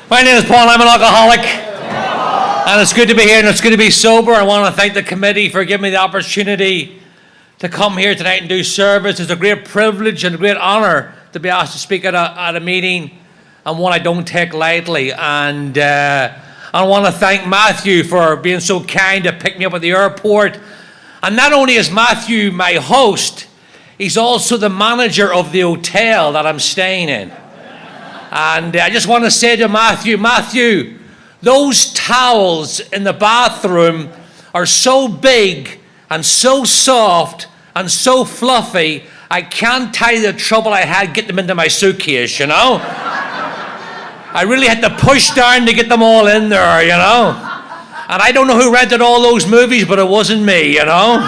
My name is Paul. I'm an alcoholic. And it's good to be here and it's good to be sober. I want to thank the committee for giving me the opportunity to come here tonight and do service. It's a great privilege and a great honor to be asked to speak at a meeting, and one I don't take lightly. And I want to thank Matthew for being so kind to pick me up at the airport. And not only is Matthew my host, he's also the manager of the hotel that I'm staying in. And I just want to say to Matthew, those towels in the bathroom are so big and so soft and so fluffy, I can't tell you the trouble I had getting them into my suitcase, you know? I really had to push down to get them all in there, you know? And I don't know who rented all those movies, but it wasn't me, you know?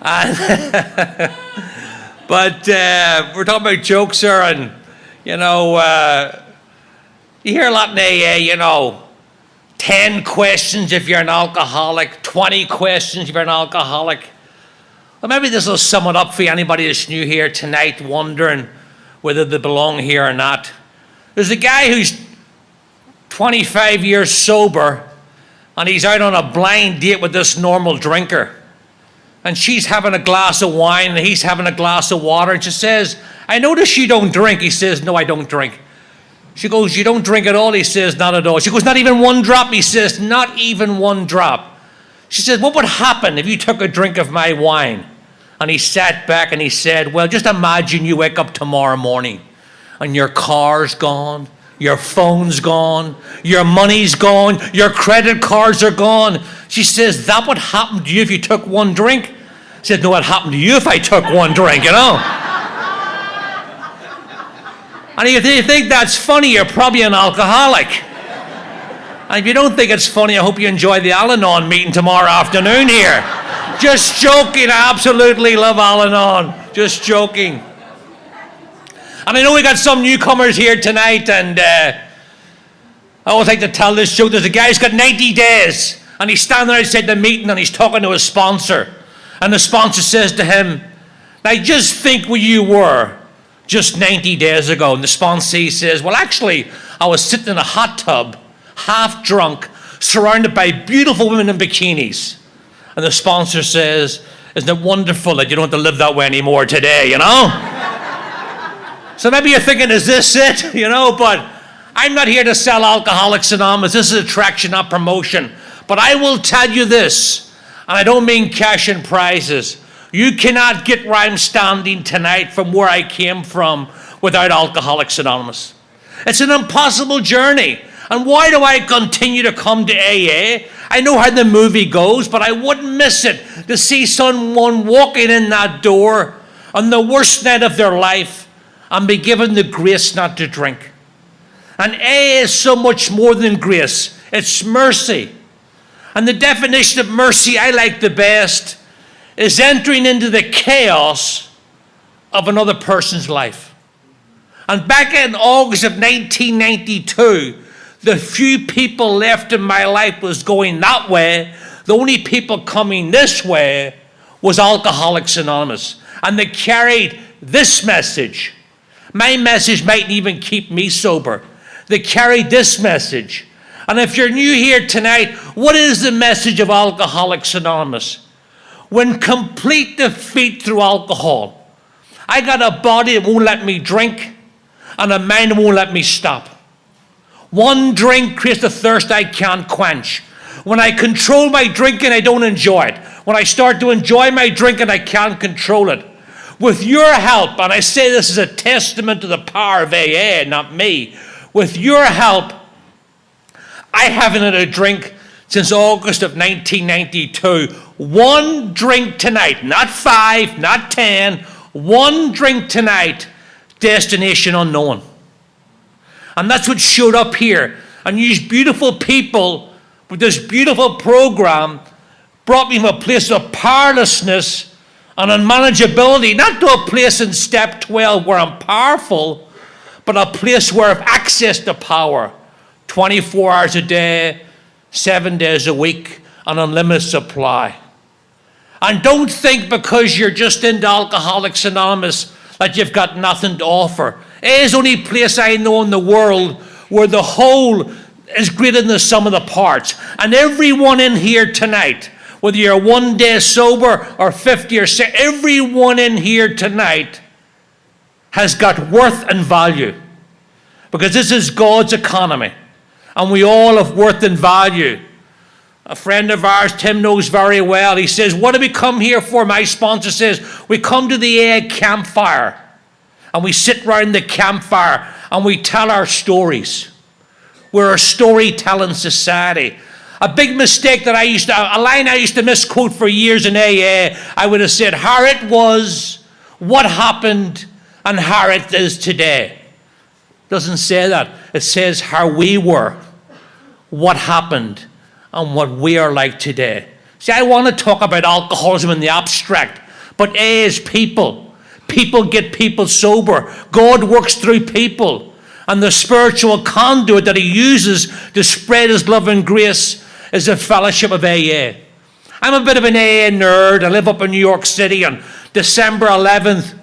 And but we're talking about jokes here, and, you know, you hear a lot in AA, you know, 10 questions if you're an alcoholic, 20 questions if you're an alcoholic. Well, maybe this will sum it up for anybody that's new here tonight, wondering whether they belong here or not. There's a guy who's 25 years sober, and he's out on a blind date with this normal drinker. And she's having a glass of wine, and he's having a glass of water, and she says, "I notice you don't drink." He says, "No, I don't drink." She goes, "You don't drink at all?" He says, "Not at all." She goes, "Not even one drop?" He says, "Not even one drop." She says, "What would happen if you took a drink of my wine?" And he sat back and he said, "Well, just imagine you wake up tomorrow morning and your car's gone, your phone's gone, your money's gone, your credit cards are gone." She says, "That would happen to you if you took one drink?" He said, "No, what happened to you if I took one drink, you know?" And if you think that's funny, you're probably an alcoholic. And if you don't think it's funny, I hope you enjoy the Al-Anon meeting tomorrow afternoon here. Just joking, I absolutely love Al-Anon. Just joking. And I know we got some newcomers here tonight, and I always like to tell this joke. There's a guy who's got 90 days, and he's standing outside the meeting, and he's talking to his sponsor. And the sponsor says to him, "Now just think where you were just 90 days ago." And the sponsee says, "Well, actually, I was sitting in a hot tub, half drunk, surrounded by beautiful women in bikinis." And the sponsor says, "Isn't it wonderful that you don't have to live that way anymore today, you know?" So maybe you're thinking, is this it? You know, but I'm not here to sell Alcoholics Anonymous. This is attraction, not promotion. But I will tell you this, and I don't mean cash and prizes. You cannot get where I'm standing tonight from where I came from without Alcoholics Anonymous. It's an impossible journey. And why do I continue to come to AA? I know how the movie goes, but I wouldn't miss it to see someone walking in that door on the worst night of their life and be given the grace not to drink. And AA is so much more than grace. It's mercy. And the definition of mercy I like the best is entering into the chaos of another person's life. And back in August of 1992, the few people left in my life was going that way. The only people coming this way was Alcoholics Anonymous. And they carried this message. My message mightn't even keep me sober. They carried this message. And if you're new here tonight, what is the message of Alcoholics Anonymous? When complete defeat through alcohol, I got a body that won't let me drink and a mind that won't let me stop. One drink creates a thirst I can't quench. When I control my drinking, I don't enjoy it. When I start to enjoy my drinking, I can't control it. With your help, and I say this is a testament to the power of AA, not me. With your help, I haven't had a drink since August of 1992. One drink tonight, not 5, not 10. One drink tonight, destination unknown. And that's what showed up here. And these beautiful people with this beautiful program brought me from a place of powerlessness and unmanageability, not to a place in step 12 where I'm powerful, but a place where I've access to power 24 hours a day, 7 days a week, an unlimited supply. And don't think because you're just into Alcoholics Anonymous that you've got nothing to offer. AA is the only place I know in the world where the whole is greater than the sum of the parts. And everyone in here tonight, whether you're 1 day sober or 50 or 60, everyone in here tonight has got worth and value. Because this is God's economy. And we all have worth and value. A friend of ours, Tim, knows very well. He says, what do we come here for? My sponsor says, we come to the AA campfire. And we sit around the campfire and we tell our stories. We're a storytelling society. A big mistake that a line I used to misquote for years in AA, I would have said, how it was, what happened, and how it is today. Doesn't say that. It says how we were, what happened, and what we are like today. See, I want to talk about alcoholism in the abstract, but AA is people. People get people sober. God works through people. And the spiritual conduit that he uses to spread his love and grace is the fellowship of AA. I'm a bit of an AA nerd. I live up in New York City. On December 11th,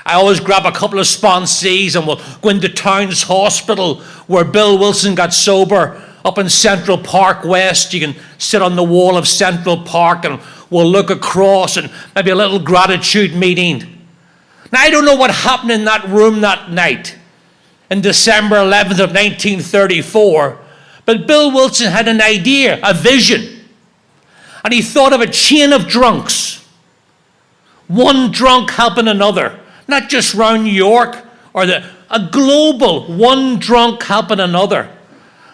I always grab a couple of sponsees and we'll go into Towns Hospital where Bill Wilson got sober up in Central Park West. You can sit on the wall of Central Park and we'll look across and maybe a little gratitude meeting. Now, I don't know what happened in that room that night in December 11th of 1934, but Bill Wilson had an idea, a vision, and he thought of a chain of drunks, one drunk helping another, not just around New York, or a global one drunk helping another.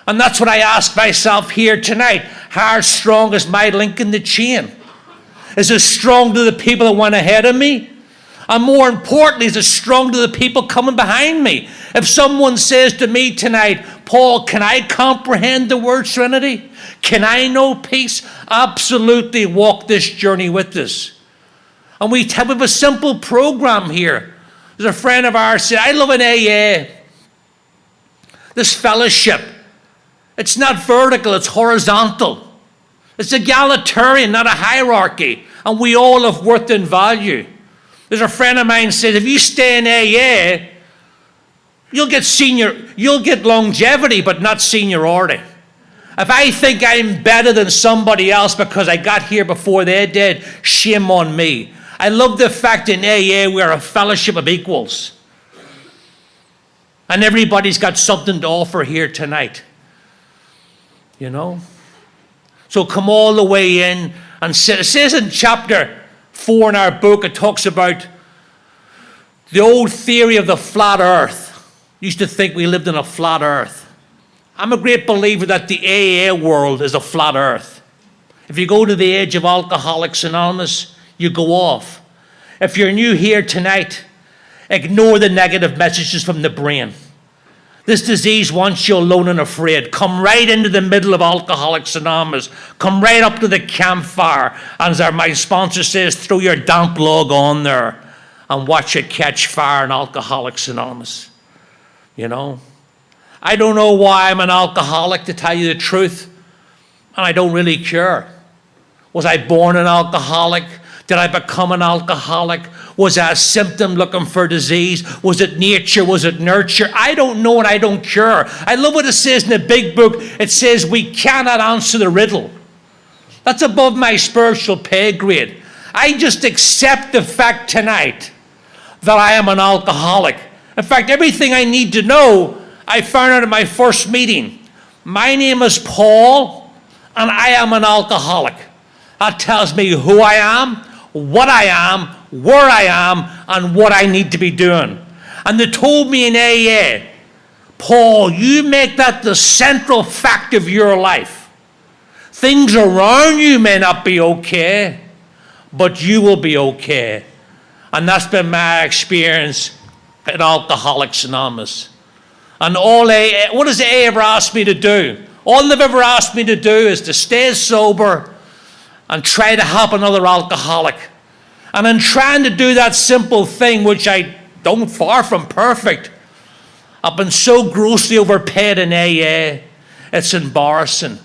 And that's what I ask myself here tonight. How strong is my link in the chain? Is it strong to the people that went ahead of me? And more importantly, is it strong to the people coming behind me? If someone says to me tonight, Paul, can I comprehend the word Trinity? Can I know peace? Absolutely walk this journey with us. And we have a simple program here. There's a friend of ours said, I love an AA. This fellowship, it's not vertical, it's horizontal. It's egalitarian, not a hierarchy. And we all have worth and value. There's a friend of mine says, if you stay in AA, you'll get longevity, but not seniority. If I think I'm better than somebody else because I got here before they did, shame on me. I love the fact in AA we're a fellowship of equals. And everybody's got something to offer here tonight. You know? So come all the way in and sit. It says in chapter 4 in our book, it talks about the old theory of the flat earth. Used to think we lived in a flat earth. I'm a great believer that the AA world is a flat earth. If you go to the age of Alcoholics Anonymous, you go off. If you're new here tonight, ignore the negative messages from the brain. This disease wants you alone and afraid. Come right into the middle of Alcoholics Anonymous. Come right up to the campfire. And as my sponsor says, throw your damp log on there and watch it catch fire in Alcoholics Anonymous. You know? I don't know why I'm an alcoholic, to tell you the truth. And I don't really care. Was I born an alcoholic? Did I become an alcoholic? Was I a symptom looking for disease? Was it nature? Was it nurture? I don't know and I don't care. I love what it says in the big book. It says we cannot answer the riddle. That's above my spiritual pay grade. I just accept the fact tonight that I am an alcoholic. In fact, everything I need to know, I found out at my first meeting. My name is Paul and I am an alcoholic. That tells me who I am, what I am, where I am, and what I need to be doing. And they told me in AA, Paul, you make that the central fact of your life. Things around you may not be okay, but you will be okay. And that's been my experience at Alcoholics Anonymous. And all AA, what has AA ever asked me to do? All they've ever asked me to do is to stay sober and try to help another alcoholic. And in trying to do that simple thing, which I don't far from perfect, I've been so grossly overpaid in AA, it's embarrassing.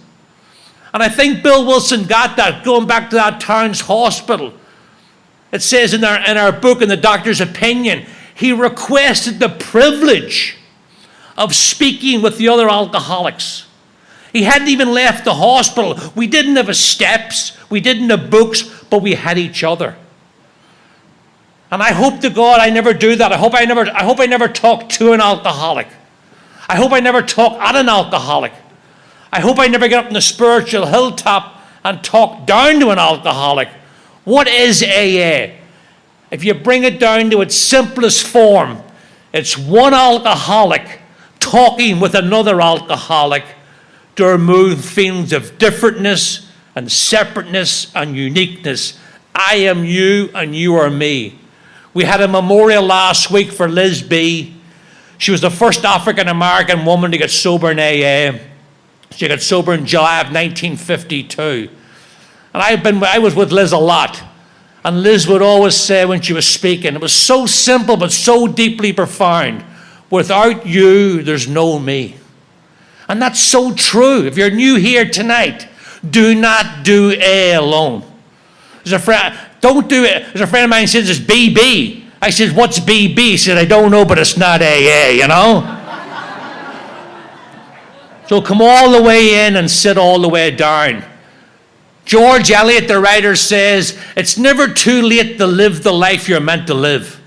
And I think Bill Wilson got that, going back to that Towns Hospital. It says in our book, in the doctor's opinion, he requested the privilege of speaking with the other alcoholics. He hadn't even left the hospital. We didn't have steps, we didn't have books, but we had each other. And I hope to God I never do that. I hope I never talk to an alcoholic. I hope I never talk at an alcoholic. I hope I never get up on the spiritual hilltop and talk down to an alcoholic. What is AA? If you bring it down to its simplest form, it's one alcoholic talking with another alcoholic to remove feelings of differentness and separateness and uniqueness. I am you and you are me. We had a memorial last week for Liz B. She was the first African-American woman to get sober in AA. She got sober in July of 1952. And I was with Liz a lot. And Liz would always say when she was speaking, it was so simple but so deeply profound. Without you, there's no me. And that's so true. If you're new here tonight, do not do AA alone. There's a friend, don't do it. There's a friend of mine says it's BB. I said, what's BB? He said, I don't know, but it's not AA, you know? So come all the way in and sit all the way down. George Eliot, the writer, says, it's never too late to live the life you're meant to live.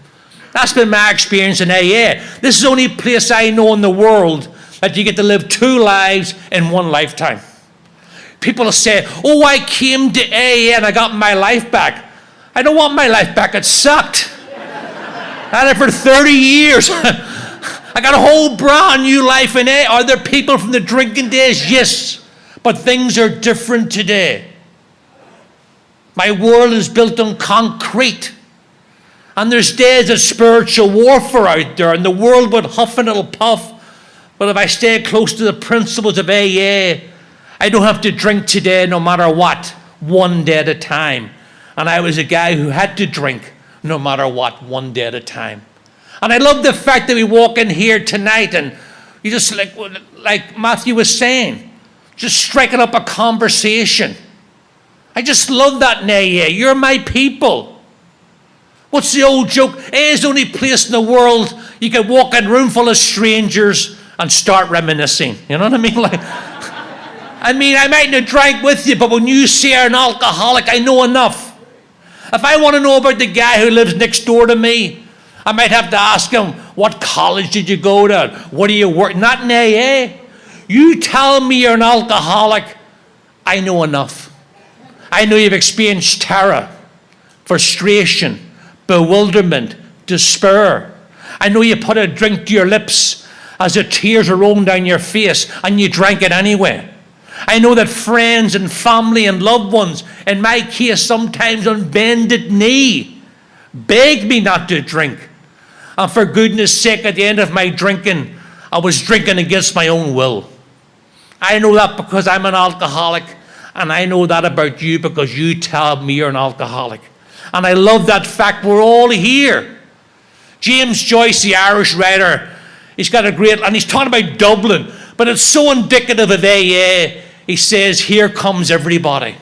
That's been my experience in AA. This is the only place I know in the world that you get to live two lives in one lifetime. People say, oh, I came to AA and I got my life back. I don't want my life back. It sucked. I had it for 30 years. I got a whole brand new life in AA. Are there people from the drinking days? Yes. But things are different today. My world is built on concrete. And there's days of spiritual warfare out there, and the world would huff and it'll puff. But if I stay close to the principles of AA, I don't have to drink today no matter what, one day at a time. And I was a guy who had to drink no matter what, one day at a time. And I love the fact that we walk in here tonight and you just, like Matthew was saying, just striking up a conversation. I just love that in AA. You're my people. What's the old joke? AA is the only place in the world you can walk in a room full of strangers and start reminiscing. You know what I mean? I might not drink with you, but when you say you're an alcoholic, I know enough. If I want to know about the guy who lives next door to me, I might have to ask him, what college did you go to? What do you work? Not in AA. You tell me you're an alcoholic, I know enough. I know you've experienced terror, frustration, bewilderment, despair. I know you put a drink to your lips as the tears are rolling down your face and you drank it anyway. I know that friends and family and loved ones, in my case sometimes on bended knee, begged me not to drink. And for goodness sake, at the end of my drinking, I was drinking against my own will. I know that because I'm an alcoholic, and I know that about you because you tell me you're an alcoholic. And I love that fact we're all here. James Joyce, the Irish writer, he's got a great, and he's talking about Dublin, but it's so indicative of AA. He says, here comes everybody.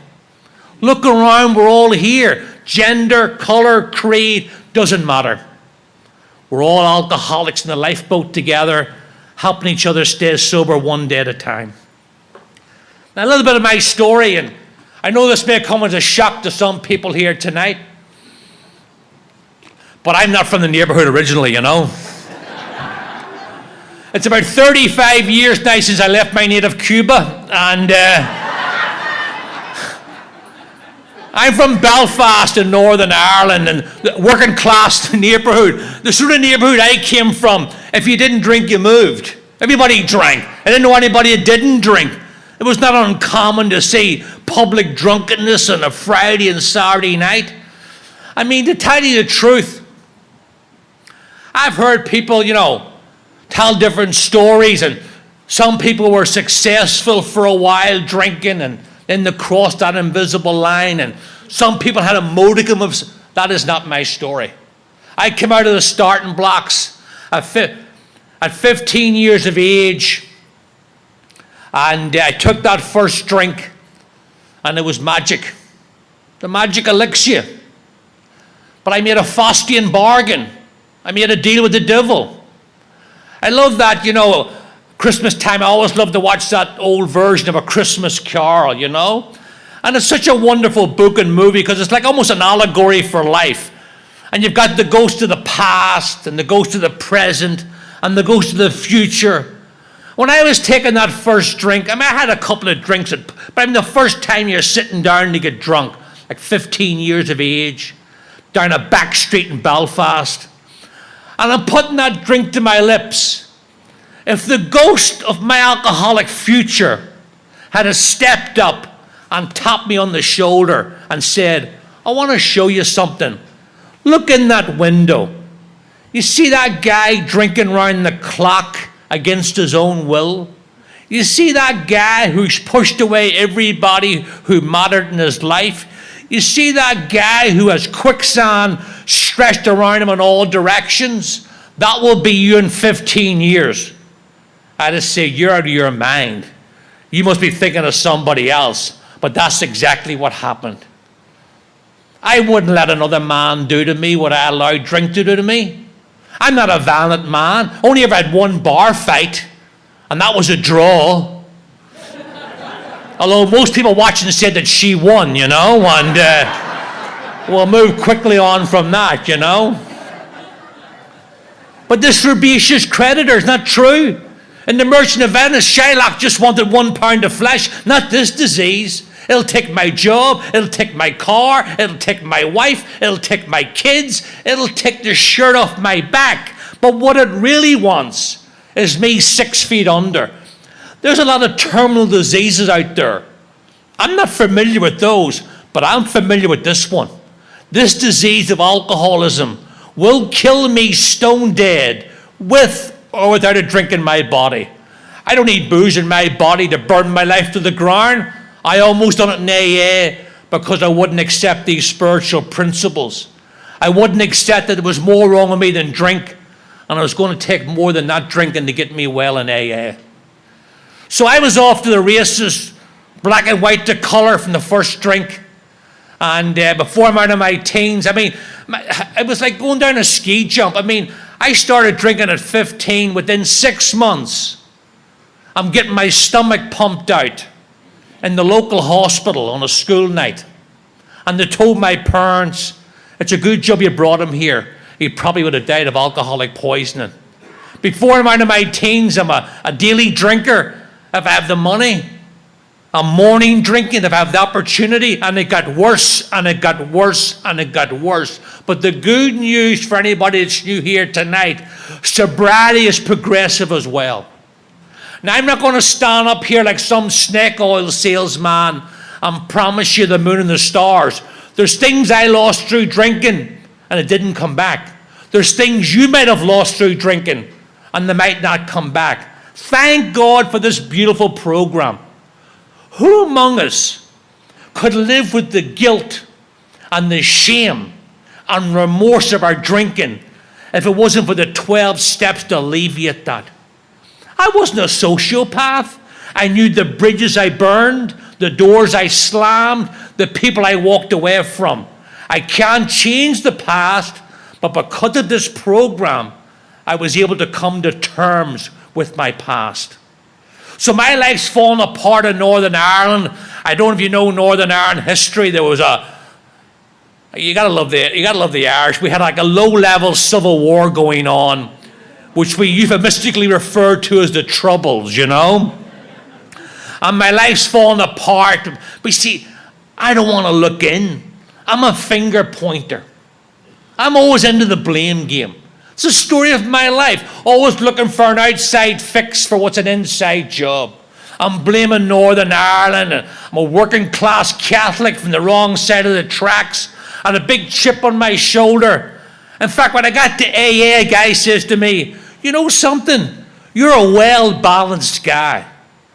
Look around, we're all here. Gender, color, creed, doesn't matter. We're all alcoholics in the lifeboat together, helping each other stay sober one day at a time. Now, a little bit of my story, and I know this may come as a shock to some people here tonight, but I'm not from the neighborhood originally, you know. It's about 35 years now since I left my native Cuba, and I'm from Belfast in Northern Ireland, and the working class neighborhood, the sort of neighborhood I came from. If you didn't drink, you moved. Everybody drank. I didn't know anybody that didn't drink. It was not uncommon to see public drunkenness on a Friday and Saturday night. I mean, to tell you the truth, I've heard people, tell different stories, and some people were successful for a while drinking, and then they crossed that invisible line, and some people had a modicum of... That is not my story. I came out of the starting blocks at 15 years of age, and I took that first drink, and it was magic. The magic elixir. But I made a Faustian bargain. I made a deal with the devil. I love that, Christmas time. I always love to watch that old version of A Christmas Carol, And it's such a wonderful book and movie because it's like almost an allegory for life. And you've got the ghost of the past and the ghost of the present and the ghost of the future. When I was taking that first drink, I had a couple of drinks, but the first time you're sitting down to get drunk, like 15 years of age, down a back street in Belfast, and I'm putting that drink to my lips. If the ghost of my alcoholic future had stepped up and tapped me on the shoulder and said, I want to show you something. Look in that window. You see that guy drinking round the clock against his own will? You see that guy who's pushed away everybody who mattered in his life? You see that guy who has quicksand stretched around him in all directions? That will be you in 15 years. I just say, you're out of your mind. You must be thinking of somebody else. But that's exactly what happened. I wouldn't let another man do to me what I allowed drink to do to me. I'm not a violent man. Only ever had one bar fight, and that was a draw. Although most people watching said that she won, and we'll move quickly on from that, But this herbaceous creditor is not true. In the Merchant of Venice, Shylock just wanted 1 pound of flesh, not this disease. It'll take my job, it'll take my car, it'll take my wife, it'll take my kids, it'll take the shirt off my back. But what it really wants is me 6 feet under. There's a lot of terminal diseases out there. I'm not familiar with those, but I'm familiar with this one. This disease of alcoholism will kill me stone dead with or without a drink in my body. I don't need booze in my body to burn my life to the ground. I almost done it in AA because I wouldn't accept these spiritual principles. I wouldn't accept that there was more wrong with me than drink, and I was going to take more than that drinking to get me well in AA. So I was off to the races, black and white to colour from the first drink. And before I'm out of my teens, it was like going down a ski jump. I started drinking at 15. Within 6 months, I'm getting my stomach pumped out in the local hospital on a school night. And they told my parents, it's a good job you brought him here. He probably would have died of alcoholic poisoning. Before I'm out of my teens, I'm a daily drinker if I have the money. I'm morning drinking if I have the opportunity. And it got worse, and it got worse, and it got worse. But the good news for anybody that's new here tonight, sobriety is progressive as well. Now, I'm not going to stand up here like some snake oil salesman and promise you the moon and the stars. There's things I lost through drinking and it didn't come back. There's things you might have lost through drinking and they might not come back. Thank God for this beautiful program. Who among us could live with the guilt and the shame and remorse of our drinking if it wasn't for the 12 steps to alleviate that? I wasn't a sociopath. I knew the bridges I burned, the doors I slammed, the people I walked away from. I can't change the past, but because of this program, I was able to come to terms with my past. So my life's fallen apart in Northern Ireland. I don't know if you know Northern Ireland history. There was you gotta love the Irish. We had like a low-level civil war going on, which we euphemistically refer to as the Troubles, And my life's fallen apart. But see, I don't want to look in. I'm a finger pointer. I'm always into the blame game. It's the story of my life. Always looking for an outside fix for what's an inside job. I'm blaming Northern Ireland. And I'm a working class Catholic from the wrong side of the tracks. And a big chip on my shoulder. In fact, when I got to AA, a guy says to me, you know something? You're a well-balanced guy.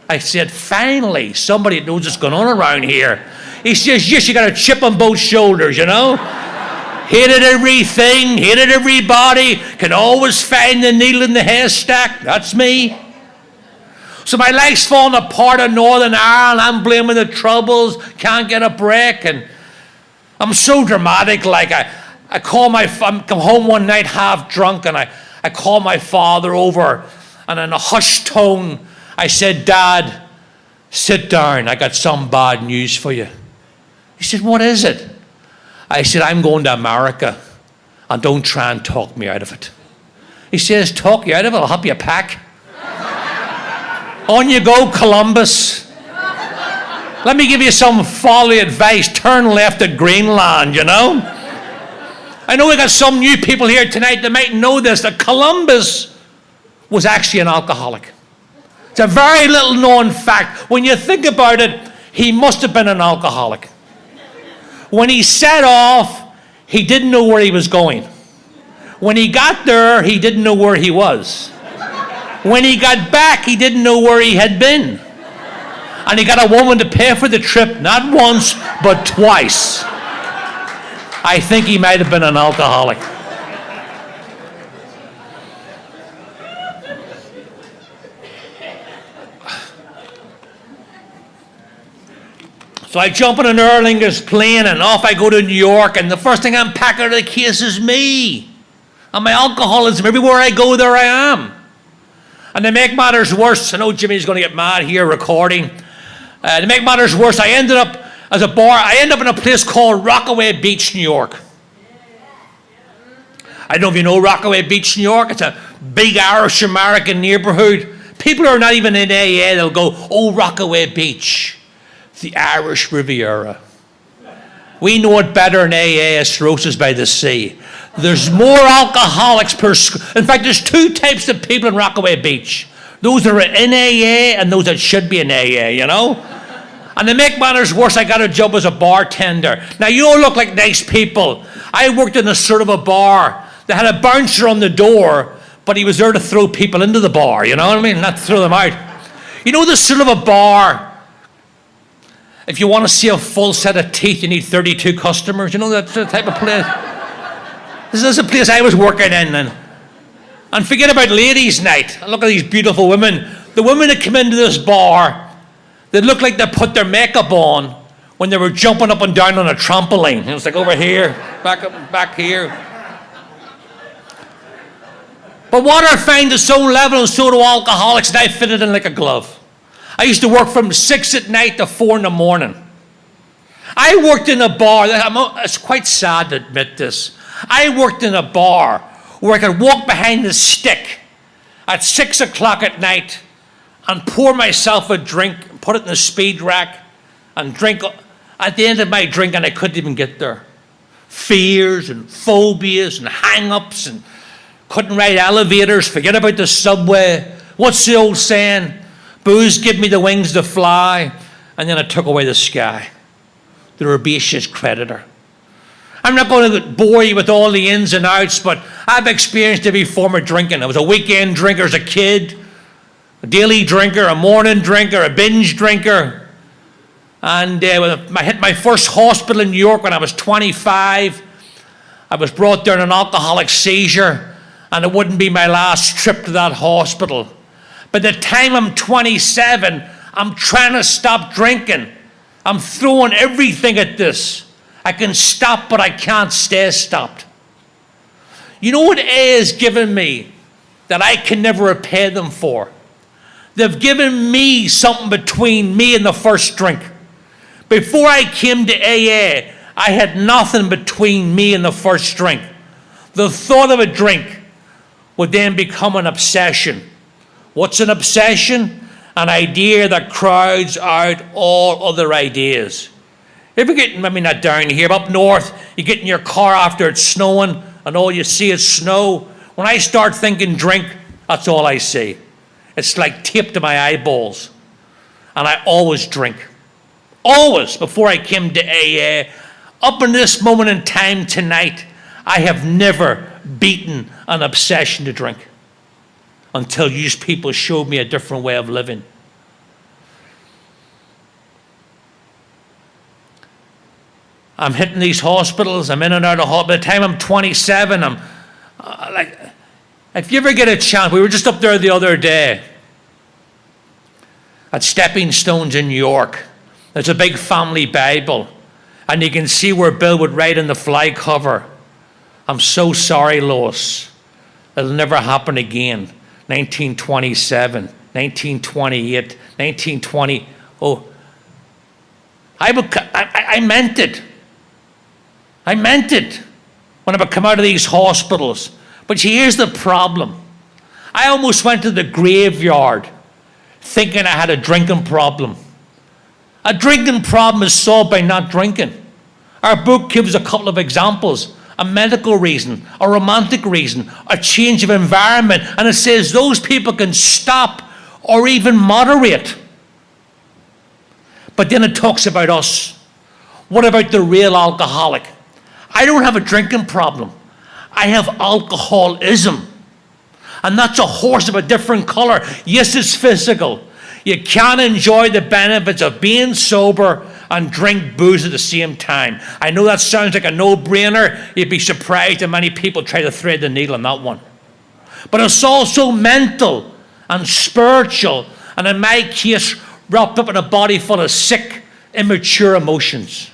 I said, finally, somebody knows what's going on around here. He says, yes, you got a chip on both shoulders, Hated everything, hated everybody, can always find the needle in the haystack. That's me. So my life's falling apart in Northern Ireland. I'm blaming the Troubles, can't get a break. And I'm so dramatic, like I come home one night half drunk, and I call my father over, and in a hushed tone, I said, Dad, sit down. I got some bad news for you. He said, what is it? I said, I'm going to America, and don't try and talk me out of it. He says, talk you out of it? I'll help you pack. On you go, Columbus. Let me give you some folly advice. Turn left at Greenland, you know? I know we got some new people here tonight that might know this, that Columbus was actually an alcoholic. It's a very little known fact. When you think about it, he must have been an alcoholic. When he set off, he didn't know where he was going. When he got there, he didn't know where he was. When he got back, he didn't know where he had been. And he got a woman to pay for the trip, not once, but twice. I think he might have been an alcoholic. So I jump on an Aer Lingus plane and off I go to New York, and the first thing I'm packing out of the case is me. And my alcoholism. Everywhere I go, there I am. And to make matters worse, I know Jimmy's going to get mad here recording. To make matters worse, I ended up in a place called Rockaway Beach, New York. I don't know if you know Rockaway Beach, New York. It's a big Irish-American neighborhood. People who are not even in AA, they'll go, oh, Rockaway Beach, the Irish Riviera. We know it better in AA as cirrhosis by the sea. There's more alcoholics in fact, there's two types of people in Rockaway Beach. Those that are in AA and those that should be in AA, you know? And to make matters worse, I got a job as a bartender. Now, you all look like nice people. I worked in a sort of a bar that had a bouncer on the door, but he was there to throw people into the bar, you know what I mean? Not throw them out. You know the sort of a bar, if you want to see a full set of teeth, you need 32 customers. You know that type of place? This is a place I was working in. And forget about ladies' night. Look at these beautiful women. The women that come into this bar, they look like they put their makeup on when they were jumping up and down on a trampoline. It was like over here, back up, back here. But water finds its own level, and so do alcoholics, and I fit it in like a glove. I used to work from 6 at night to 4 in the morning. I worked in a bar, it's quite sad to admit this. I worked in a bar where I could walk behind the stick at 6 o'clock at night and pour myself a drink, put it in the speed rack, and drink. At the end of my drink, and I couldn't even get there. Fears and phobias and hang-ups, and couldn't ride elevators, forget about the subway. What's the old saying? Booze give me the wings to fly, and then it took away the sky. The herbaceous creditor. I'm not going to bore you with all the ins and outs, but I've experienced every form of drinking. I was a weekend drinker as a kid, a daily drinker, a morning drinker, a binge drinker. And I hit my first hospital in New York when I was 25. I was brought down an alcoholic seizure, and it wouldn't be my last trip to that hospital. By the time I'm 27, I'm trying to stop drinking. I'm throwing everything at this. I can stop, but I can't stay stopped. You know what A has given me that I can never repay them for? They've given me something between me and the first drink. Before I came to AA, I had nothing between me and the first drink. The thought of a drink would then become an obsession. What's an obsession? An idea that crowds out all other ideas. If you get, maybe not down here, but up north, you get in your car after it's snowing and all you see is snow. When I start thinking drink, that's all I see. It's like taped to my eyeballs. And I always drink. Always, before I came to AA. Up in this moment in time tonight, I have never beaten an obsession to drink. Until you people showed me a different way of living. I'm hitting these hospitals, I'm in and out of hospital. By the time I'm 27, I'm like, if you ever get a chance, we were just up there the other day at Stepping Stones in New York. There's a big family Bible, and you can see where Bill would write in the fly cover, I'm so sorry, Lois. It'll never happen again. 1927, 1928, 1920. Oh, I meant it. I meant it when I would come out of these hospitals. But here's the problem. I almost went to the graveyard thinking I had a drinking problem. A drinking problem is solved by not drinking. Our book gives a couple of examples. A medical reason, a romantic reason, a change of environment. And it says those people can stop or even moderate. But then it talks about us. What about the real alcoholic? I don't have a drinking problem. I have alcoholism. And that's a horse of a different color. Yes, it's physical. You can't enjoy the benefits of being sober and drink booze at the same time. I know that sounds like a no-brainer. You'd be surprised how many people try to thread the needle on that one. But it's also mental and spiritual, and in my case, wrapped up in a body full of sick, immature emotions.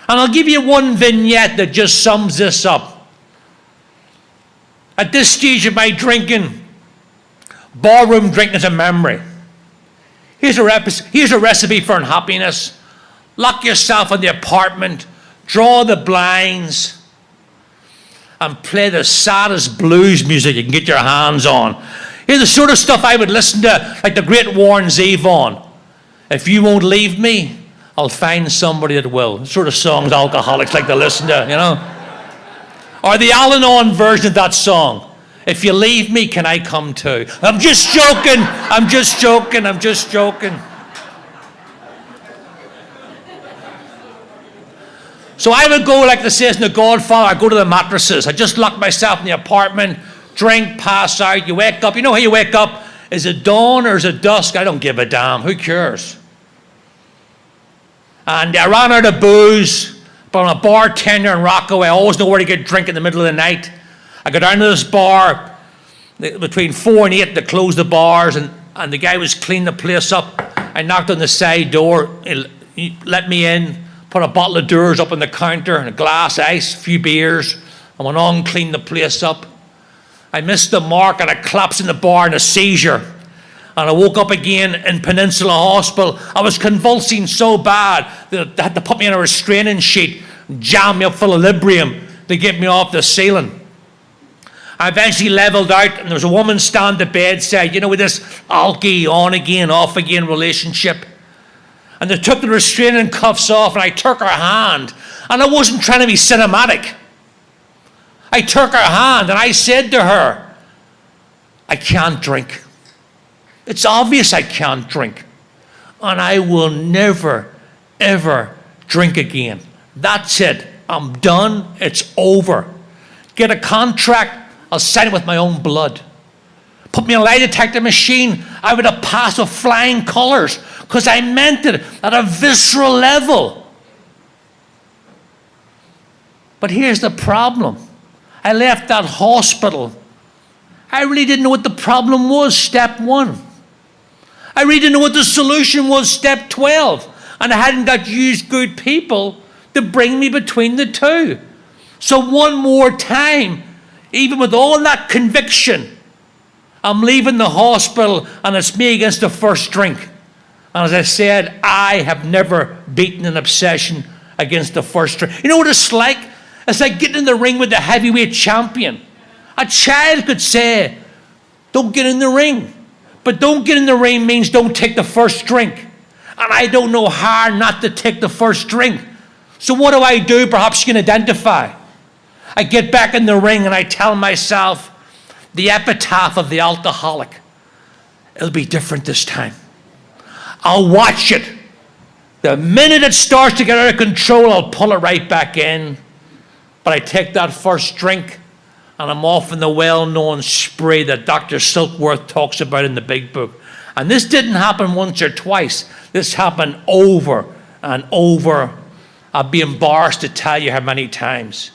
And I'll give you one vignette that just sums this up. At this stage of my drinking, ballroom drinking is a memory. Here's a recipe for unhappiness. Lock yourself in the apartment, draw the blinds, and play the saddest blues music you can get your hands on. Here's the sort of stuff I would listen to, like the great Warren Zevon. If you won't leave me, I'll find somebody that will. The sort of songs alcoholics like to listen to, you know. Or the Al-Anon version of that song. If you leave me, can I come too? I'm just joking. I'm just joking. I'm just joking. So I would go, like it says in The Godfather, I go to the mattresses. I just lock myself in the apartment, drink, pass out. You wake up. You know how you wake up? Is it dawn or is it dusk? I don't give a damn. Who cares? And I ran out of booze, but I'm a bartender in Rockaway. I always know where to get drink in the middle of the night. I go down to this bar between 4 and 8 to close the bars, and the guy was cleaning the place up. I knocked on the side door. He let me in, put a bottle of Deers up on the counter and a glass of ice, a few beers. I went on, cleaned the place up. I missed the mark and I collapsed in the bar in a seizure. And I woke up again in Peninsula Hospital. I was convulsing so bad that they had to put me in a restraining sheet and jam me up full of Librium to get me off the ceiling. I eventually leveled out, and there was a woman standing at the bedside, you know, with this alky on again, off again relationship. And they took the restraining cuffs off, and I took her hand. And I wasn't trying to be cinematic. I took her hand, and I said to her, I can't drink. It's obvious I can't drink. And I will never, ever drink again. That's it. I'm done. It's over. Get a contract. I'll sign it with my own blood. Put me in a lie detector machine. I would have passed with flying colors because I meant it at a visceral level. But here's the problem. I left that hospital. I really didn't know what the problem was, step 1. I really didn't know what the solution was, step 12. And I hadn't got used good people to bring me between the two. So one more time, even with all that conviction, I'm leaving the hospital and it's me against the first drink. And as I said, I have never beaten an obsession against the first drink. You know what it's like? It's like getting in the ring with the heavyweight champion. A child could say, don't get in the ring. But don't get in the ring means don't take the first drink. And I don't know how not to take the first drink. So what do I do? Perhaps you can identify. I get back in the ring and I tell myself the epitaph of the alcoholic. It'll be different this time. I'll watch it. The minute it starts to get out of control, I'll pull it right back in. But I take that first drink and I'm off in the well-known spree that Dr. Silkworth talks about in the big book. And this didn't happen once or twice. This happened over and over. I'd be embarrassed to tell you how many times.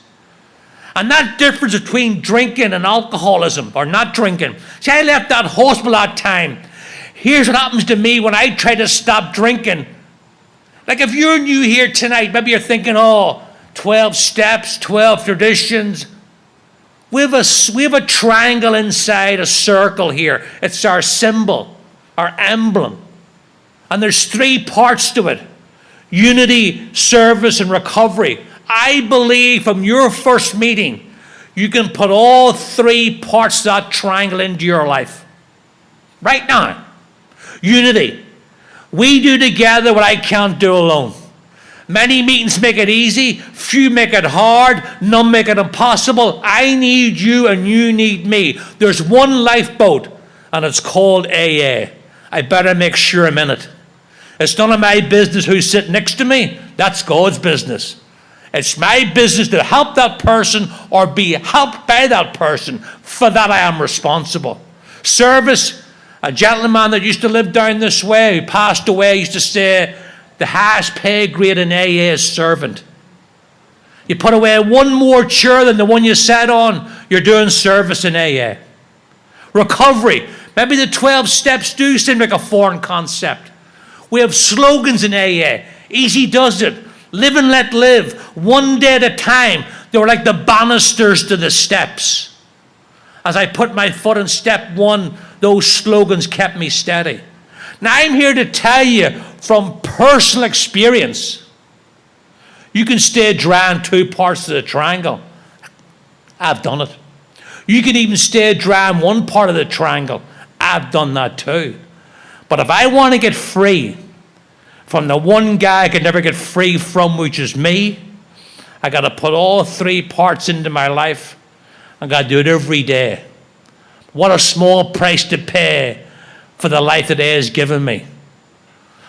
And that difference between drinking and alcoholism, or not drinking. See, I left that hospital that time. Here's what happens to me when I try to stop drinking. Like if you're new here tonight, maybe you're thinking, oh, 12 steps, 12 traditions. We have a triangle inside a circle here. It's our symbol, our emblem. And there's 3 parts to it: unity, service, and recovery. I believe from your first meeting, you can put all 3 parts of that triangle into your life. Right now. Unity. We do together what I can't do alone. Many meetings make it easy, few make it hard, none make it impossible. I need you and you need me. There's one lifeboat and it's called AA. I better make sure I'm in it. It's none of my business who's sitting next to me. That's God's business. It's my business to help that person or be helped by that person. For that I am responsible. Service, a gentleman that used to live down this way, who passed away, used to say, the highest pay grade in AA is servant. You put away one more chair than the one you sat on, you're doing service in AA. Recovery. Maybe the 12 steps do seem like a foreign concept. We have slogans in AA. Easy does it. Live and let live. One day at a time. They were like the banisters to the steps. As I put my foot in step 1, those slogans kept me steady. Now I'm here to tell you from personal experience, you can stay dry in 2 parts of the triangle. I've done it. You can even stay dry in 1 part of the triangle. I've done that too. But if I want to get free from the one guy I can never get free from, which is me, I got to put all 3 parts into my life. I got to do it every day. What a small price to pay for the life that he has given me.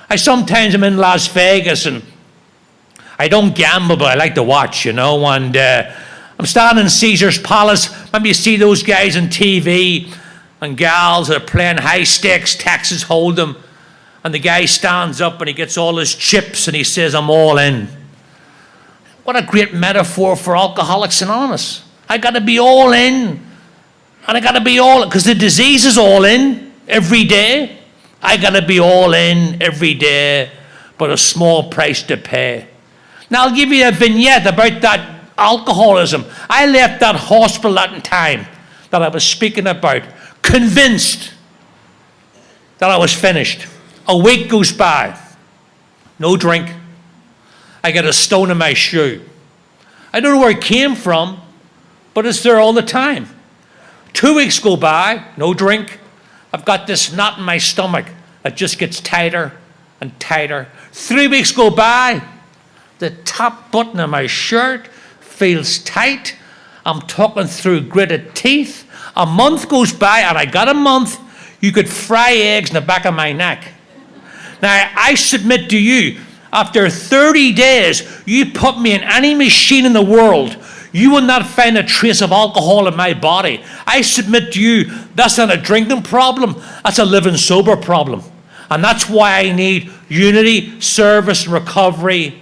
I sometimes am in Las Vegas and I don't gamble, but I like to watch, and I'm standing in Caesar's Palace. Maybe you see those guys on TV and gals that are playing high stakes Texas Hold'em, and the guy stands up and he gets all his chips and he says, I'm all in. What a great metaphor for Alcoholics Anonymous. I got to be all in. And I got to be all in, because the disease is all in every day. I got to be all in every day, but a small price to pay. Now I'll give you a vignette about that alcoholism. I left that hospital that time that I was speaking about, convinced that I was finished. A week goes by, no drink. I get a stone in my shoe. I don't know where it came from, but it's there all the time. 2 weeks go by, no drink. I've got this knot in my stomach that just gets tighter and tighter. 3 weeks go by, the top button of my shirt feels tight. I'm talking through gritted teeth. A month goes by, and I got a month. You could fry eggs in the back of my neck. Now, I submit to you, after 30 days, you put me in any machine in the world, you will not find a trace of alcohol in my body. I submit to you, that's not a drinking problem, that's a living sober problem. And that's why I need unity, service, and recovery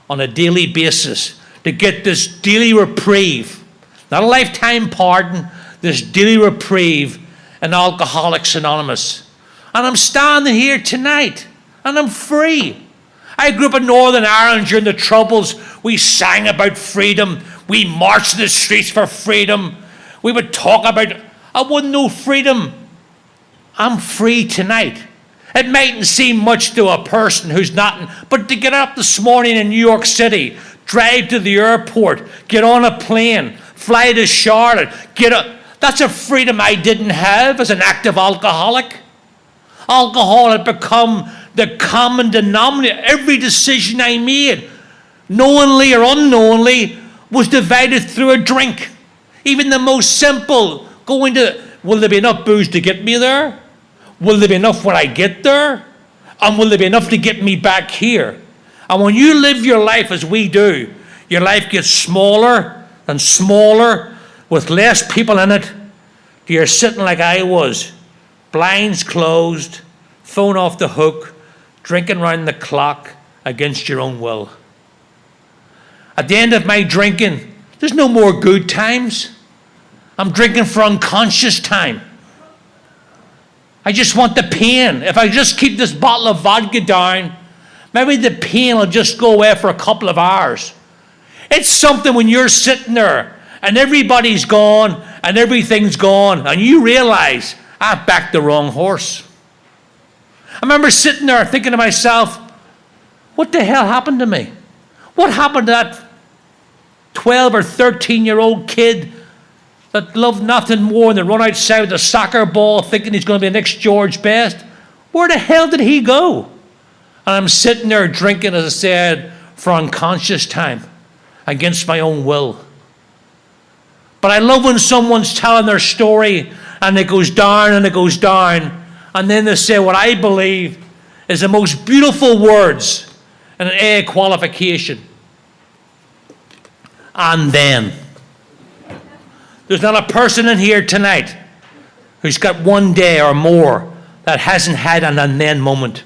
on a daily basis to get this daily reprieve. Not a lifetime pardon, this daily reprieve in Alcoholics Anonymous. And I'm standing here tonight, and I'm free. I grew up in Northern Ireland during the Troubles. We sang about freedom. We marched in the streets for freedom. We would talk about, I wouldn't know freedom. I'm free tonight. It mightn't seem much to a person who's not, but to get up this morning in New York City, drive to the airport, get on a plane, fly to Charlotte, that's a freedom I didn't have as an active alcoholic. Alcohol had become the common denominator. Every decision I made, knowingly or unknowingly, was divided through a drink. Even the most simple, will there be enough booze to get me there? Will there be enough when I get there? And will there be enough to get me back here? And when you live your life as we do, your life gets smaller and smaller with less people in it. You're sitting like I was, blinds closed, phone off the hook, drinking round the clock against your own will. At the end of my drinking, there's no more good times. I'm drinking for unconscious time. I just want the pain. If I just keep this bottle of vodka down, maybe the pain will just go away for a couple of hours. It's something when you're sitting there and everybody's gone and everything's gone and you realize, I backed the wrong horse. I remember sitting there thinking to myself, what the hell happened to me? What happened to that 12 or 13-year-old kid that loved nothing more than run outside with a soccer ball thinking he's going to be the next George Best? Where the hell did he go? And I'm sitting there drinking, as I said, for unconscious time, against my own will. But I love when someone's telling their story and it goes down and it goes down, and then they say what I believe is the most beautiful words in an A qualification. And then. There's not a person in here tonight who's got one day or more that hasn't had an and then moment.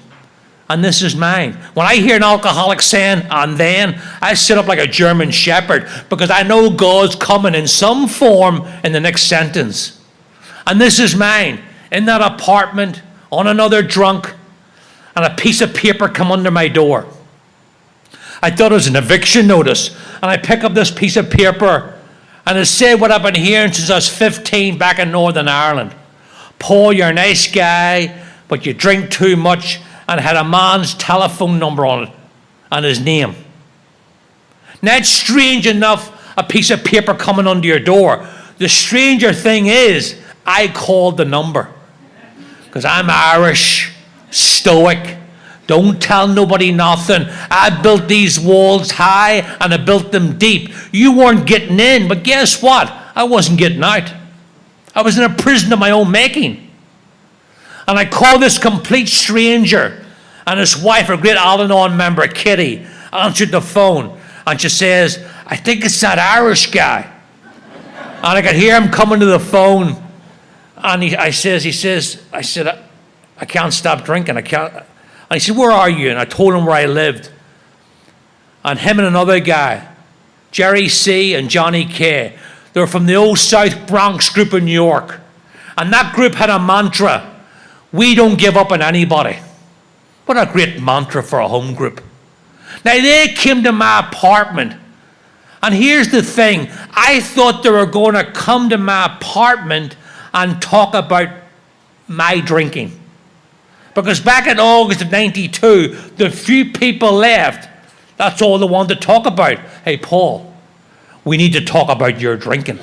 And this is mine. When I hear an alcoholic saying, and then, I sit up like a German shepherd because I know God's coming in some form in the next sentence. And this is mine. In that apartment, on another drunk, and a piece of paper come under my door. I thought it was an eviction notice. And I pick up this piece of paper, and it said what I've been hearing since I was 15 back in Northern Ireland. Paul, you're a nice guy, but you drink too much, and it had a man's telephone number on it and his name. Now, it's strange enough, a piece of paper coming under your door. The stranger thing is, I called the number because I'm Irish, stoic, don't tell nobody nothing. I built these walls high and I built them deep. You weren't getting in, but guess what? I wasn't getting out. I was in a prison of my own making. And I called this complete stranger, and his wife, a great Al-Anon member, Kitty, answered the phone, and she says, I think it's that Irish guy. And I could hear him coming to the phone, and I said, I can't stop drinking. I can't. And he said, where are you? And I told him where I lived. And him and another guy, Jerry C. and Johnny K., they were from the old South Bronx group in New York. And that group had a mantra, we don't give up on anybody. What a great mantra for a home group. Now, they came to my apartment. And here's the thing. I thought they were going to come to my apartment and talk about my drinking. Because back in August of 92, the few people left, that's all they wanted to talk about. Hey, Paul, we need to talk about your drinking.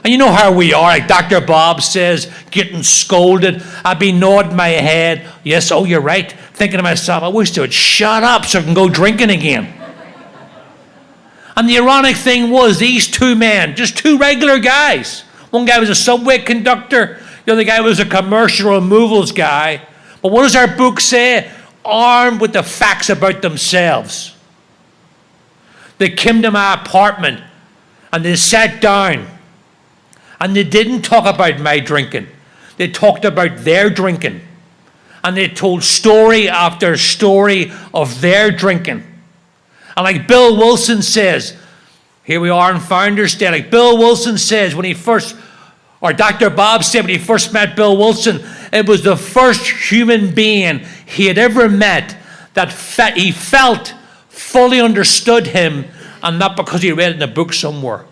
And you know how we are, like Dr. Bob says, getting scolded. I'd be nodding my head. Yes, oh, you're right. Thinking to myself, I wish they would shut up so I can go drinking again. And the ironic thing was, these two men, just two regular guys. One guy was a subway conductor. The other guy was a commercial removals guy. But what does our book say? Armed with the facts about themselves. They came to my apartment and they sat down and they didn't talk about my drinking. They talked about their drinking. And they told story after story of their drinking. And like Bill Wilson says, here we are on Founders Day, like Bill Wilson says when he first, or Dr. Bob said when he first met Bill Wilson, it was the first human being he had ever met that he felt fully understood him, and not because he read it in a book somewhere.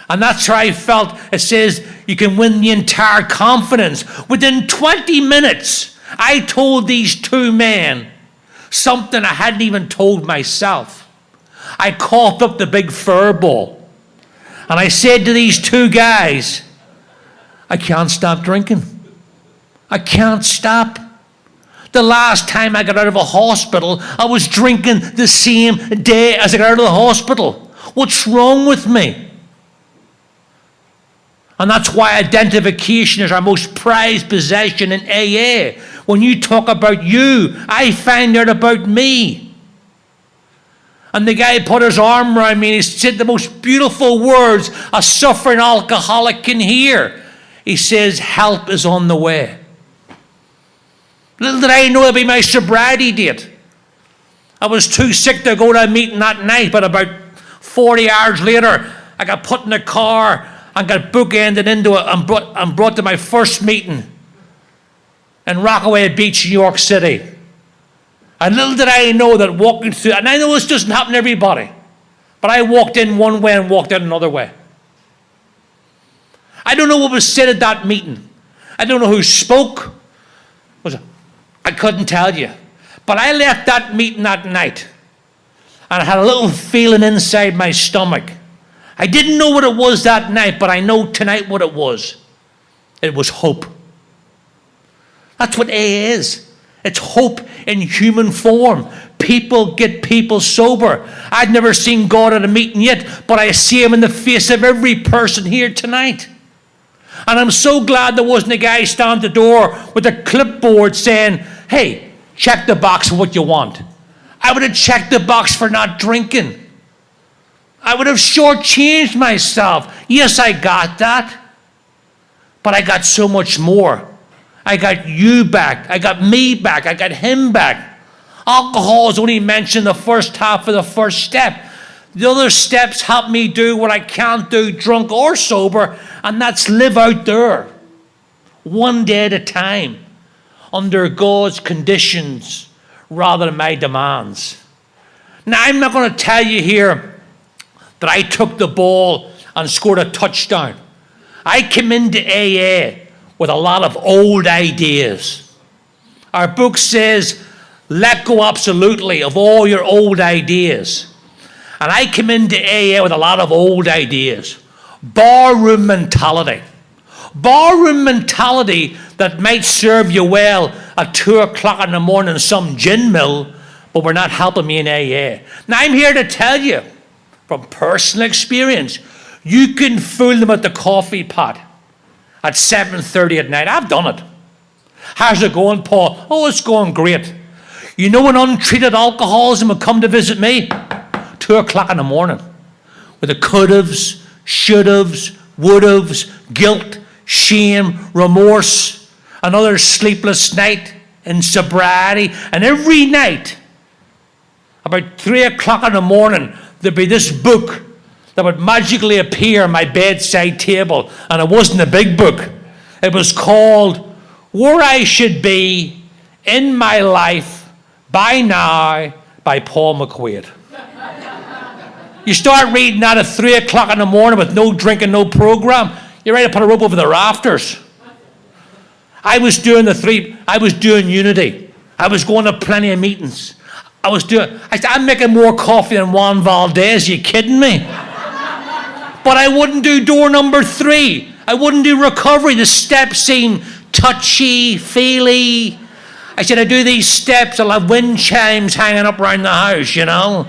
And that's how I felt. It says you can win the entire confidence. Within 20 minutes, I told these two men something I hadn't even told myself. I coughed up the big fur ball. And I said to these two guys, I can't stop drinking. I can't stop. The last time I got out of a hospital, I was drinking the same day as I got out of the hospital. What's wrong with me? And that's why identification is our most prized possession in AA. When you talk about you, I find out about me. And the guy put his arm around me and he said the most beautiful words a suffering alcoholic can hear. He says, help is on the way. Little did I know it'd be my sobriety date. I was too sick to go to a meeting that night, but about 40 hours later, I got put in a car and got bookended into it and brought to my first meeting in Rockaway Beach, New York City. And little did I know that walking through, and I know this doesn't happen to everybody, But I walked in one way and walked out another way. I don't know what was said at that meeting. I don't know who spoke. I couldn't tell you. But I left that meeting that night, and I had a little feeling inside my stomach. I didn't know what it was that night, but I know tonight what it was. It was hope. That's what AA is. It's hope in human form. People get people sober. I've never seen God at a meeting yet, but I see him in the face of every person here tonight. And I'm so glad there wasn't a guy standing at the door with a clipboard saying, hey, check the box for what you want. I would have checked the box for not drinking. I would have shortchanged myself. Yes, I got that. But I got so much more. I got you back. I got me back. I got him back. Alcohol is only mentioned the first half of the first step. The other steps help me do what I can't do, drunk or sober, and that's live out there, one day at a time, under God's conditions rather than my demands. Now, I'm not going to tell you here that I took the ball and scored a touchdown. I came into AA with a lot of old ideas. Our book says, let go absolutely of all your old ideas. And I came into AA with a lot of old ideas. Barroom mentality. Barroom mentality that might serve you well at 2 o'clock in the morning in some gin mill, but we're not helping me in AA. Now, I'm here to tell you from personal experience, you can fool them at the coffee pot at 7:30 at night. I've done it. How's it going, Paul? Oh, it's going great. You know when untreated alcoholism would come to visit me? 2 o'clock in the morning. With the could'ves, should'ves, would'ves, guilt, shame, remorse, another sleepless night in sobriety. And every night, about 3 o'clock in the morning, there'd be this book that would magically appear on my bedside table. And it wasn't a big book. It was called Where I Should Be in My Life by Now by Paul McQ. You start reading that at 3 o'clock in the morning with no drink and no program, you're ready to put a rope over the rafters. I was doing Unity. I was going to plenty of meetings. I'm making more coffee than Juan Valdez. You kidding me? But I wouldn't do door number 3. I wouldn't do recovery. The steps seemed touchy, feely. I said, I do these steps, I'll have wind chimes hanging up around the house, you know.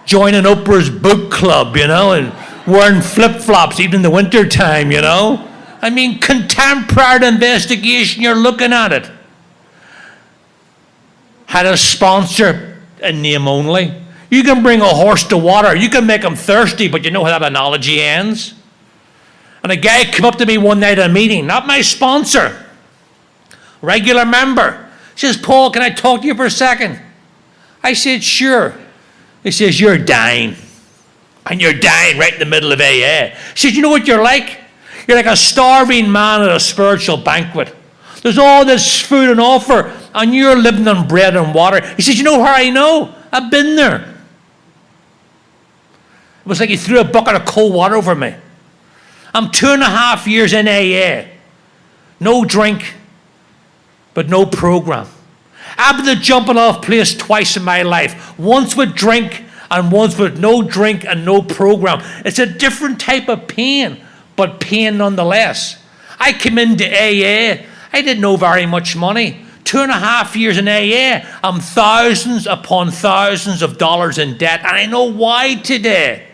Joining Oprah's book club, you know, and wearing flip-flops even in the winter time, you know. I mean, contemporary investigation, you're looking at it. Had a sponsor, a name only. You can bring a horse to water. You can make him thirsty, but you know how that analogy ends. And a guy came up to me one night at a meeting, not my sponsor, regular member. He says, Paul, can I talk to you for a second? I said, sure. He says, you're dying. And you're dying right in the middle of AA. He says, you know what you're like? You're like a starving man at a spiritual banquet. There's all this food and offer, and you're living on bread and water. He says, you know how I know? I've been there. It was like he threw a bucket of cold water over me. I'm 2.5 years in AA. No drink, but no program. I've been the jumping off place twice in my life. Once with drink and once with no drink and no program. It's a different type of pain, but pain nonetheless. I came into AA. I didn't know very much money. 2.5 years in AA, I'm thousands upon thousands of dollars in debt. And I know why today.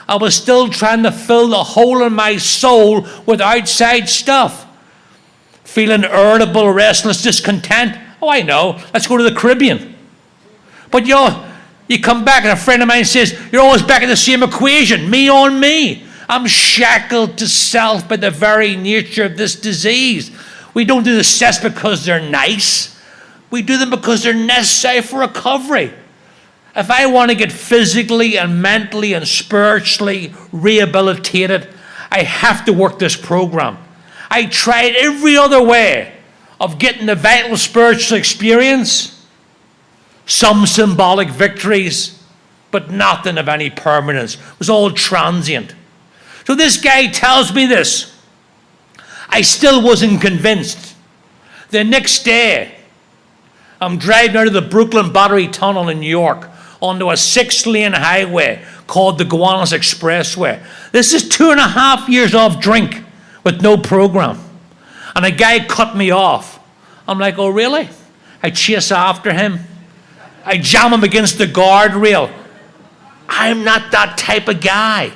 I was still trying to fill the hole in my soul with outside stuff. Feeling irritable, restless, discontent. Oh, I know. Let's go to the Caribbean. But you come back and a friend of mine says, you're always back in the same equation, me on me. I'm shackled to self by the very nature of this disease. We don't do the steps because they're nice. We do them because they're necessary for recovery. If I want to get physically and mentally and spiritually rehabilitated, I have to work this program. I tried every other way of getting the vital spiritual experience, some symbolic victories, but nothing of any permanence. It was all transient. So this guy tells me this. I still wasn't convinced. The next day, I'm driving out of the Brooklyn Battery Tunnel in New York onto a 6-lane highway called the Gowanus Expressway. This is 2.5 years off drink with no program. And a guy cut me off. I'm like, oh, really? I chase after him. I jam him against the guardrail. I'm not that type of guy.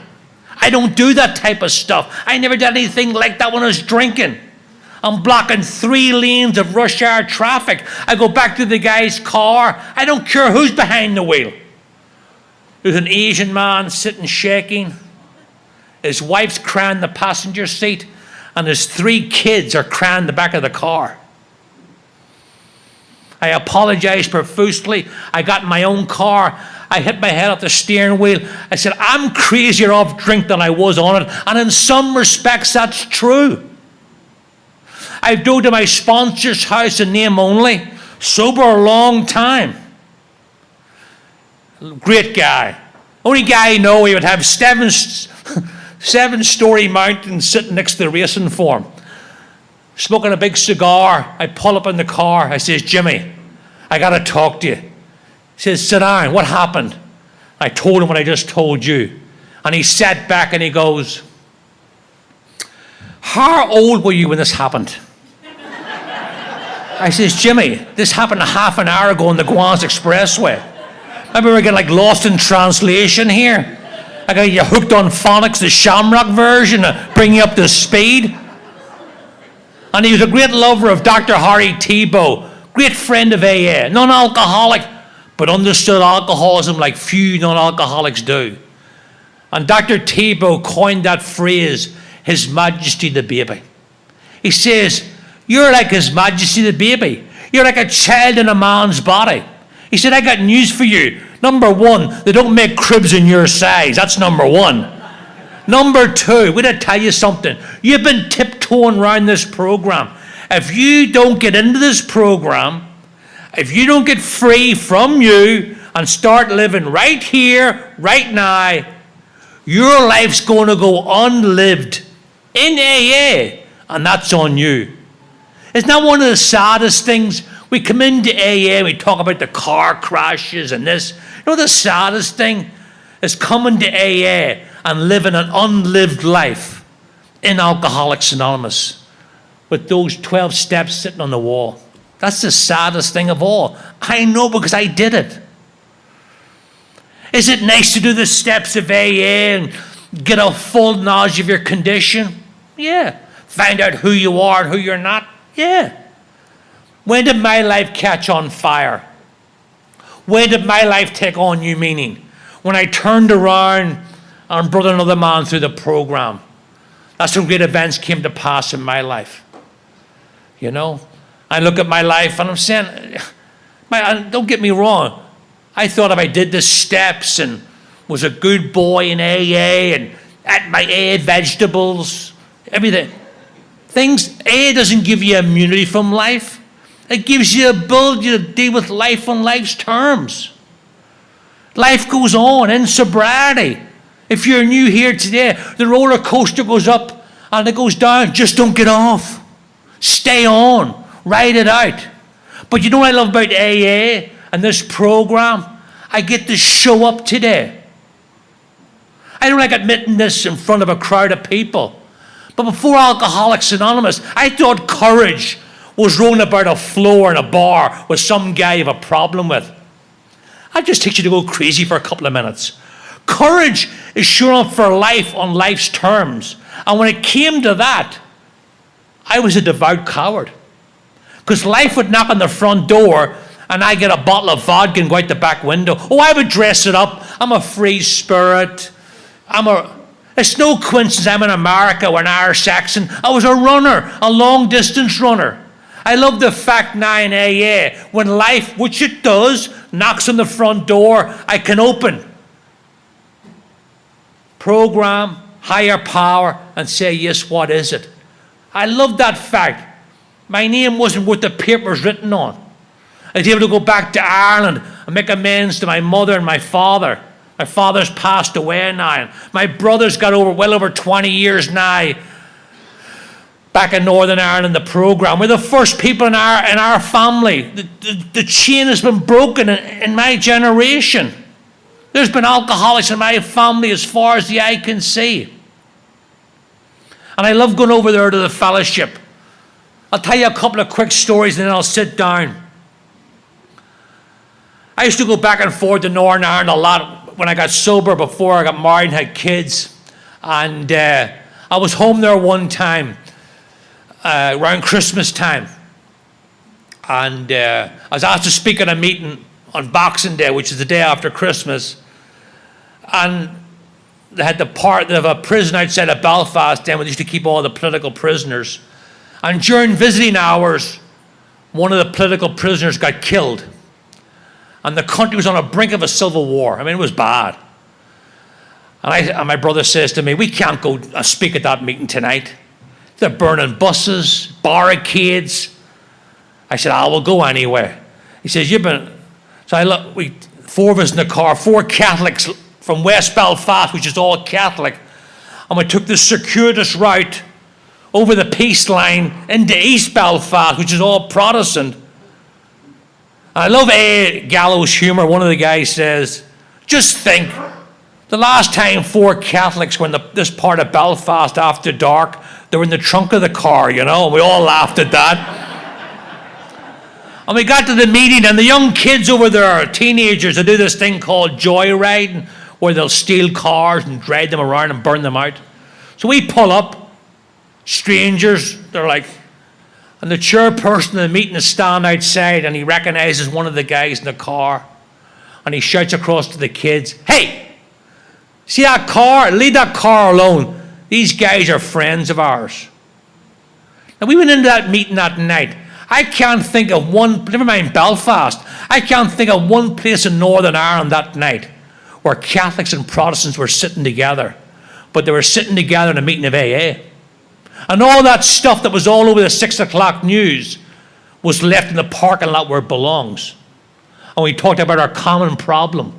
I don't do that type of stuff. I never did anything like that when I was drinking. I'm blocking 3 lanes of rush hour traffic. I go back to the guy's car. I don't care who's behind the wheel. There's an Asian man sitting shaking. His wife's crying in the passenger seat, and his 3 kids are crying in the back of the car. I apologized profusely. I got in my own car. I hit my head off the steering wheel. I said, I'm crazier off drink than I was on it. And in some respects, that's true. I drove to my sponsor's house in name only, sober a long time. Great guy. Only guy I know, he would have 7-story mountains sitting next to the racing form. Smoking a big cigar. I pull up in the car. I says, Jimmy, I got to talk to you. He says, sit down. What happened? I told him what I just told you. And he sat back and he goes, how old were you when this happened? I says, Jimmy, this happened a half an hour ago on the Gowanus Expressway. Maybe we're getting like lost in translation here. I got you hooked on phonics, the Shamrock version, bring you up to speed. And he was a great lover of Dr. Harry Tebow, great friend of AA, non-alcoholic, but understood alcoholism like few non-alcoholics do. And Dr. Tebow coined that phrase, His Majesty the Baby. He says, you're like His Majesty the Baby. You're like a child in a man's body. He said, I got news for you. Number 1, they don't make cribs in your size. That's number 1. Number 2, we're going to tell you something. You've been tiptoeing around this program. If you don't get into this program, if you don't get free from you and start living right here, right now, your life's going to go unlived in AA, and that's on you. Isn't that one of the saddest things? We come into AA and we talk about the car crashes and this. You know the saddest thing is coming to AA and living an unlived life in Alcoholics Anonymous with those 12 steps sitting on the wall. That's the saddest thing of all. I know because I did it. Is it nice to do the steps of AA and get a full knowledge of your condition? Yeah. Find out who you are and who you're not? Yeah. When did my life catch on fire? When did my life take on new meaning? When I turned around and brought another man through the program. That's when great events came to pass in my life. You know? I look at my life and I'm saying, don't get me wrong. I thought if I did the steps and was a good boy in AA and ate my AA vegetables, everything. AA doesn't give you immunity from life. It gives you the ability to deal with life on life's terms. Life goes on in sobriety. If you're new here today, the roller coaster goes up and it goes down. Just don't get off. Stay on. Ride it out. But you know what I love about AA and this program? I get to show up today. I don't like admitting this in front of a crowd of people. But before Alcoholics Anonymous, I thought courage was rolling about a floor in a bar with some guy you have a problem with. I'd just teach you to go crazy for a couple of minutes. Courage is showing up for life on life's terms. And when it came to that, I was a devout coward. Because life would knock on the front door and I get a bottle of vodka and go out the back window. Oh, I would dress it up. I'm a free spirit. It's no coincidence I'm in America or an Irish accent. I was a runner, a long distance runner. I love the fact now in AA, when life, which it does, knocks on the front door, I can open. Program, higher power, and say, yes, what is it? I love that fact. My name wasn't what the paper was written on. I was able to go back to Ireland and make amends to my mother and my father. My father's passed away now. My brother's got well over 20 years now back in Northern Ireland in the program. We're the first people in our family. The chain has been broken in my generation. There's been alcoholics in my family as far as the eye can see. And I love going over there to the fellowship. I'll tell you a couple of quick stories and then I'll sit down. I used to go back and forth to Northern Ireland a lot when I got sober, before I got married and had kids. And I was home there one time around Christmas time. And I was asked to speak at a meeting on Boxing Day, which is the day after Christmas. And they had the part of a prison outside of Belfast then, where they used to keep all the political prisoners. And during visiting hours, one of the political prisoners got killed. And the country was on the brink of a civil war. I mean, it was bad. And my brother says to me, we can't go speak at that meeting tonight. They're burning buses, barricades. I said, I will go anyway. He says, So four of us in the car, 4 Catholics from West Belfast, which is all Catholic. And we took the circuitous route over the peace line into East Belfast, which is all Protestant. I love A. Gallows' humor. One of the guys says, just think, the last time 4 Catholics were in this part of Belfast after dark, they were in the trunk of the car, you know, and we all laughed at that. And we got to the meeting, and the young kids over there, teenagers, they do this thing called joyriding, where they'll steal cars and drag them around and burn them out. So we pull up, strangers, they're like, and the chairperson of the meeting is standing outside, and he recognizes one of the guys in the car, and he shouts across to the kids, hey, see that car? Leave that car alone. These guys are friends of ours. Now, we went into that meeting that night. I can't think of one, never mind Belfast, I can't think of one place in Northern Ireland that night where Catholics and Protestants were sitting together. But they were sitting together in a meeting of AA. And all that stuff that was all over the 6 o'clock news was left in the parking lot where it belongs. And we talked about our common problem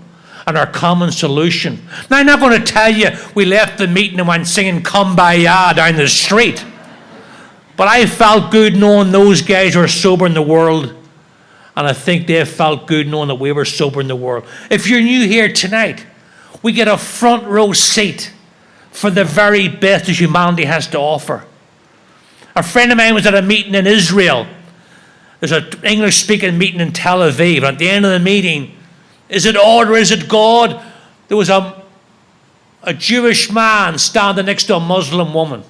and our common solution. Now, I'm not going to tell you we left the meeting and went singing Kumbaya down the street. But I felt good knowing those guys were sober in the world. And I think they felt good knowing that we were sober in the world. If you're new here tonight, we get a front row seat for the very best that humanity has to offer. A friend of mine was at a meeting in Israel. There's an English-speaking meeting in Tel Aviv. And at the end of the meeting, is it odd or is it God? There was a Jewish man standing next to a Muslim woman.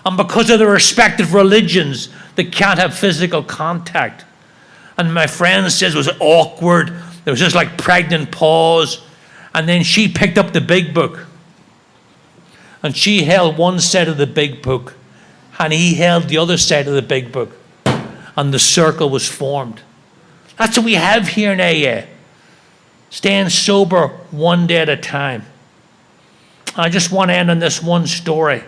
And because of their respective religions, they can't have physical contact. And my friend says it was awkward. There was just like pregnant pause. And then she picked up the big book. And she held one side of the big book. And he held the other side of the big book. And the circle was formed. That's what we have here in AA. Staying sober one day at a time. I just want to end on this one story.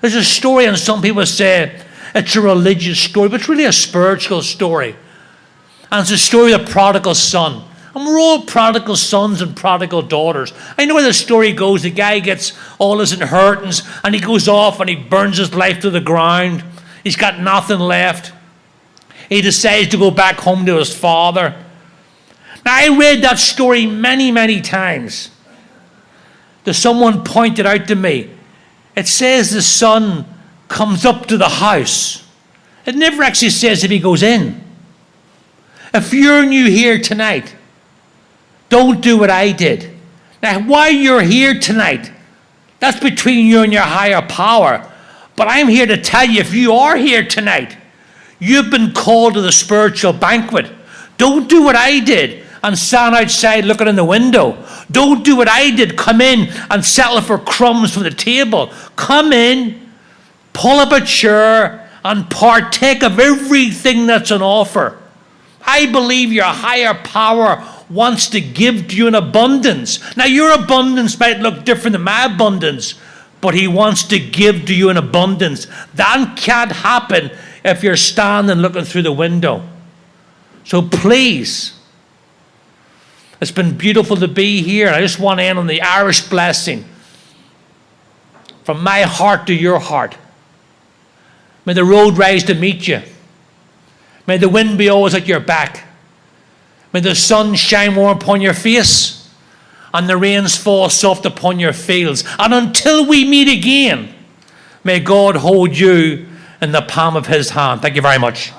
There's a story, and some people say it's a religious story, but it's really a spiritual story. And it's a story of the prodigal son. And we're all prodigal sons and prodigal daughters. I know where the story goes. The guy gets all his inheritance, and he goes off and he burns his life to the ground. He's got nothing left. He decides to go back home to his father. Now, I read that story many, many times. Someone pointed out to me, it says the son comes up to the house. It never actually says if he goes in. If you're new here tonight, don't do what I did. Now, why you're here tonight, that's between you and your higher power. But I'm here to tell you, if you are here tonight, you've been called to the spiritual banquet. Don't do what I did and stand outside looking in the window. Don't do what I did, come in and settle for crumbs from the table. Come in, pull up a chair, and partake of everything that's on offer. I believe your higher power wants to give to you in abundance. Now, your abundance might look different than my abundance, but he wants to give to you in abundance. That can't happen if you're standing looking through the window. So please, It's been beautiful to be here. I just want to end on the Irish blessing. From my heart to your heart. May the road rise to meet you. May the wind be always at your back. May the sun shine warm upon your face and the rains fall soft upon your fields. And until we meet again, may God hold you in the palm of his hand. Thank you very much.